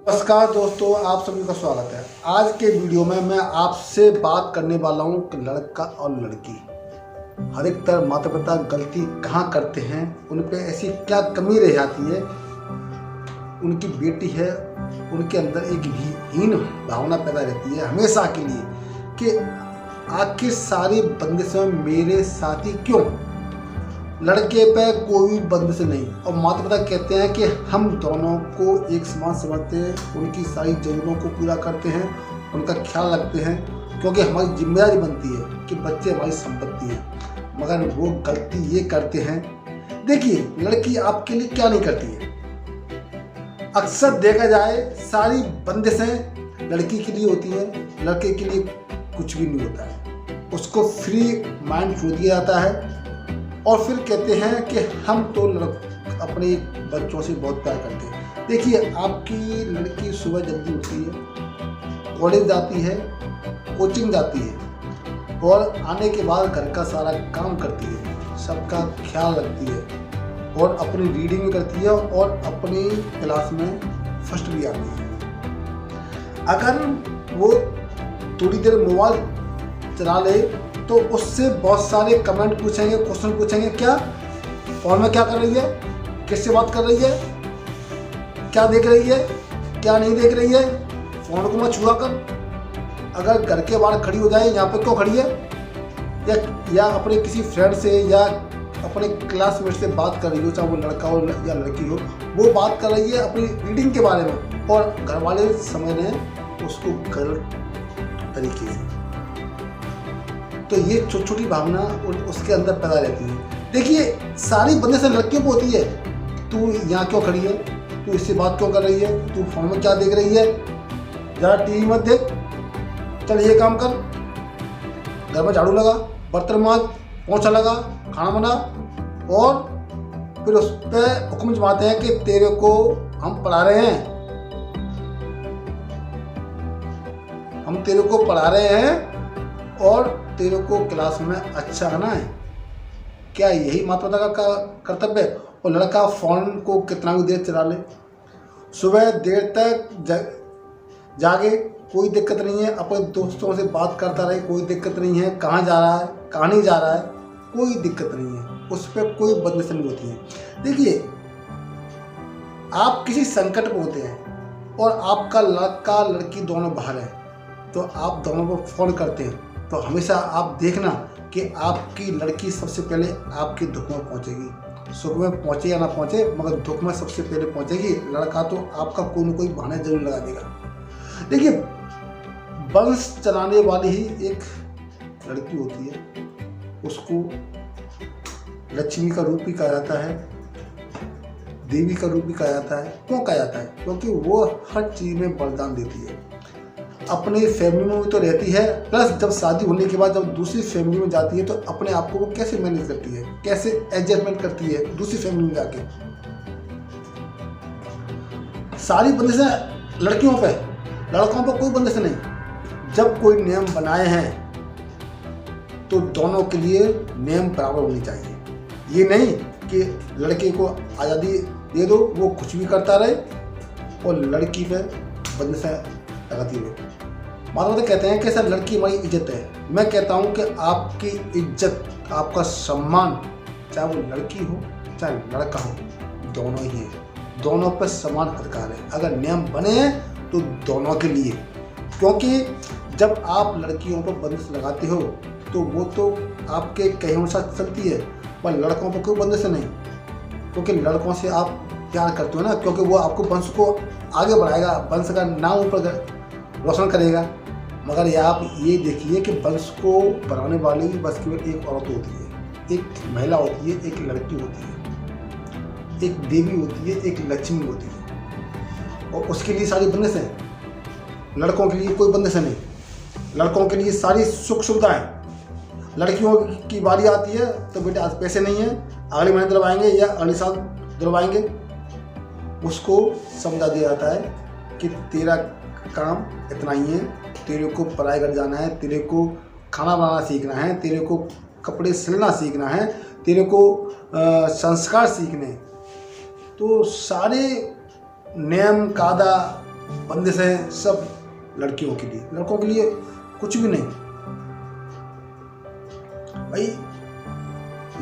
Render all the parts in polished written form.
नमस्कार दोस्तों, आप सभी का स्वागत है। आज के वीडियो में मैं आपसे बात करने वाला हूं कि लड़का और लड़की अधिकतर माता पिता गलती कहां करते हैं, उन पे ऐसी क्या कमी रह जाती है। उनकी बेटी है, उनके अंदर एक हीन भावना पैदा रहती है हमेशा के लिए कि आखिर सारी बंदिशें मेरे साथ ही क्यों, लड़के पे कोई बंदिश नहीं। और माता पिता कहते हैं कि हम दोनों को एक समान समझते हैं, उनकी सारी ज़रूरतों को पूरा करते हैं, उनका ख्याल रखते हैं, क्योंकि हमारी जिम्मेदारी बनती है कि बच्चे हमारी संपत्ति हैं। मगर वो गलती ये करते हैं। देखिए, लड़की आपके लिए क्या नहीं करती है। अक्सर देखा जाए सारी बंदिशें लड़की के लिए होती हैं, लड़के के लिए कुछ भी नहीं होता है। उसको फ्री माइंड छोड़ दिया जाता है और फिर कहते हैं कि हम तो अपने बच्चों से बहुत प्यार करते हैं। देखिए, आपकी लड़की सुबह जल्दी उठती है, कॉलेज जाती है, कोचिंग जाती है और आने के बाद घर का सारा काम करती है, सबका ख्याल रखती है और अपनी रीडिंग भी करती है और अपनी क्लास में फर्स्ट भी आती है। अगर वो थोड़ी देर मोबाइल चला ले तो उससे बहुत सारे कमेंट पूछेंगे, क्वेश्चन पूछेंगे। क्या फोन में क्या कर रही है, किससे बात कर रही है, क्या देख रही है, क्या नहीं देख रही है, फोन को मत छुआ कर। अगर घर के बाहर खड़ी हो जाए, यहाँ पे क्यों खड़ी है, या अपने किसी फ्रेंड से या अपने क्लासमेट से बात कर रही हो, चाहे वो लड़का हो या लड़की हो, वो बात कर रही है अपनी रीडिंग के बारे में और घर वाले समझ रहे हैं उसको गलत तरीके से। तो ये छोटी छोटी भावना उसके अंदर पैदा रहती है। देखिए, सारी बंदिशें लड़कियों को होती है। तू यहाँ क्यों खड़ी है, तू इससे बात क्यों कर रही है, तू फोन में क्या देख रही है, ज़रा टीवी मत देख, चल ये काम कर, घर में झाड़ू लगा, बर्तन मांज, पोंछा लगा, खाना बना। और फिर उस पर हुक्म जमाते हैं कि तेरे को हम पढ़ा रहे हैं, हम तेरे को पढ़ा रहे हैं और तेरे को क्लास में अच्छा आना है। क्या यही माता पिता का कर्तव्य है? और लड़का फ़ोन को कितना भी देर चला ले, सुबह देर तक जागे, कोई दिक्कत नहीं है, अपने दोस्तों से बात करता रहे, कोई दिक्कत नहीं है, कहाँ जा रहा है, कहाँ नहीं जा रहा है, कोई दिक्कत नहीं है, उस पर कोई बंदिश नहीं होती है। देखिए, आप किसी संकट में होते हैं और आपका लड़का लड़की दोनों बाहर है, तो आप दोनों को फ़ोन करते हैं, तो हमेशा आप देखना कि आपकी लड़की सबसे पहले आपके दुख में पहुंचेगी। सुख में पहुंचे या ना पहुंचे, मगर दुख में सबसे पहले पहुंचेगी। लड़का तो आपका कोई न कोई बहाना जरूर लगा देगा। देखिए, वंश चलाने वाली ही एक लड़की होती है, उसको लक्ष्मी का रूप भी कहा जाता है, देवी का रूप भी कहा जाता है। क्यों कहा जाता है? क्योंकि वो हर चीज़ में वरदान देती है। अपने फैमिली में भी तो रहती है, प्लस जब शादी होने के बाद जब दूसरी फैमिली में जाती है तो अपने आप को वो कैसे मैनेज करती है, कैसे एडजस्टमेंट करती है दूसरी फैमिली में जाके। सारी बंदिशें लड़कियों पे, लड़कों पे कोई बंदिश नहीं। जब कोई नियम बनाए हैं तो दोनों के लिए नियम बराबर होनी चाहिए। ये नहीं कि लड़के को आज़ादी दे दो, वो कुछ भी करता रहे और लड़की पे बंदिशें लगाती रहे। माता पिता कहते हैं कि सर लड़की हमारी इज्जत है। मैं कहता हूं कि आपकी इज्जत, आपका सम्मान, चाहे वो लड़की हो चाहे लड़का हो, दोनों ही है, दोनों पर समान अधिकार है। अगर नियम बने हैं तो दोनों के लिए, क्योंकि जब आप लड़कियों पर बंदिश लगाते हो तो वो तो आपके कहे अनुसार चलती है, पर लड़कों पर कोई बंदिश नहीं, क्योंकि लड़कों से आप प्यार करते हो ना, क्योंकि वो आपको वंश को आगे बढ़ाएगा, वंश का नाम ऊपर रोशन करेगा। मगर आप ये देखिए कि वंश को बढ़ाने वाली बस केवल एक औरत होती है, एक महिला होती है, एक लड़की होती है, एक देवी होती है, एक लक्ष्मी होती है। और उसके लिए सारी बंदिश हैं। लड़कों के लिए कोई बंदिश नहीं। लड़कों के लिए सारी सुख सुविधाएं। लड़कियों की बारी आती है तो बेटे आज पैसे नहीं है, अगले महीने दिलवाएंगे या अगले साल दिलवाएंगे। उसको समझा दिया जाता है कि तेरा काम इतना ही है, तेरे को पढ़ाई कर जाना है, तेरे को खाना बनाना सीखना है, तेरे को कपड़े सिलना सीखना है, तेरे को संस्कार सीखने। तो सारे नियम कायदा बंदिश हैं सब लड़कियों के लिए, लड़कों के लिए कुछ भी नहीं। भाई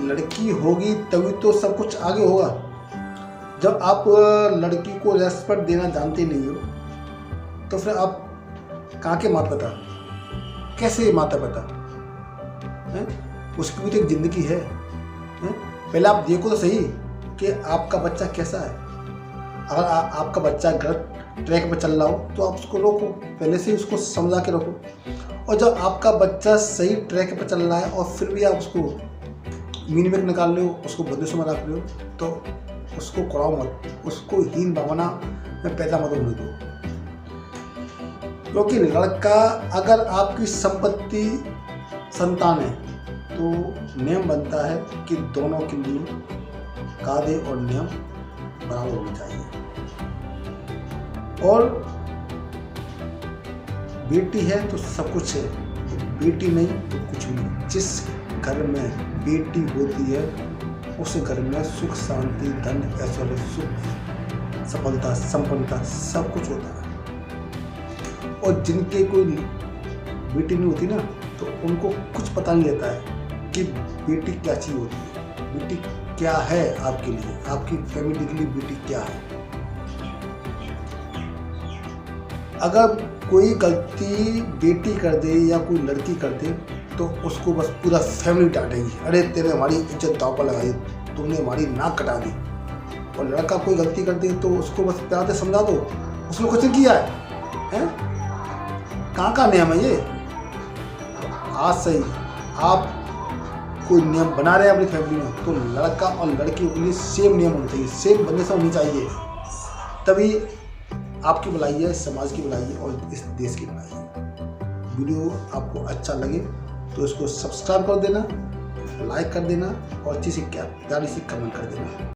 लड़की होगी तभी तो सब कुछ आगे होगा। जब आप लड़की को रेस्पेक्ट देना जानते नहीं हो तो फिर आप कहाँ के माता पिता, कैसे माता पिता हैं? उसकी भी तो एक जिंदगी है, हैं? पहले आप देखो तो सही कि आपका बच्चा कैसा है। अगर आपका बच्चा गलत ट्रैक पर चल रहा हो तो आप उसको रोको, पहले से ही उसको समझा के रखो। और जब आपका बच्चा सही ट्रैक पर चल रहा है और फिर भी आप उसको मीन में निकाल रहे हो, उसको बंदिशों में रख रहे हो, तो उसको कराओ मत, उसको हीन भावना में पैदा मत होने दो। क्योंकि लड़का अगर आपकी संपत्ति संतान है तो नियम बनता है कि दोनों के लिए कायदे और नियम बराबर होने चाहिए। और बेटी है तो सब कुछ है, बेटी नहीं तो कुछ नहीं। जिस घर में बेटी होती है उस घर में सुख शांति धन ऐश्वर्य सुख सफलता संपन्नता सब कुछ होता है। और जिनके कोई बेटी नहीं होती ना तो उनको कुछ पता नहीं रहता है कि बेटी क्या चीज़ होती है, बेटी क्या है आपके लिए, आपकी फैमिली के लिए बेटी क्या है। अगर कोई गलती बेटी कर दे या कोई लड़की कर दे तो उसको बस पूरा फैमिली डांटेगी, अरे तेरे हमारी इज्जत दांव पर लगाई, तुमने हमारी नाक कटा दी। और लड़का कोई गलती कर दे तो उसको बस प्यार से समझा दो, उसने कुछ नहीं किया है, कहाँ का नियम है ये। आज से ही आप कोई नियम बना रहे हैं अपनी फैमिली में तो लड़का और लड़की के लिए सेम नियम होना चाहिए, सेम बंदिशें होनी चाहिए। तभी आपकी भलाई है, समाज की भलाई है और इस देश की भलाई है। वीडियो आपको अच्छा लगे तो इसको सब्सक्राइब कर देना, लाइक कर देना और अच्छी सी प्यारी सी कमेंट कर देना।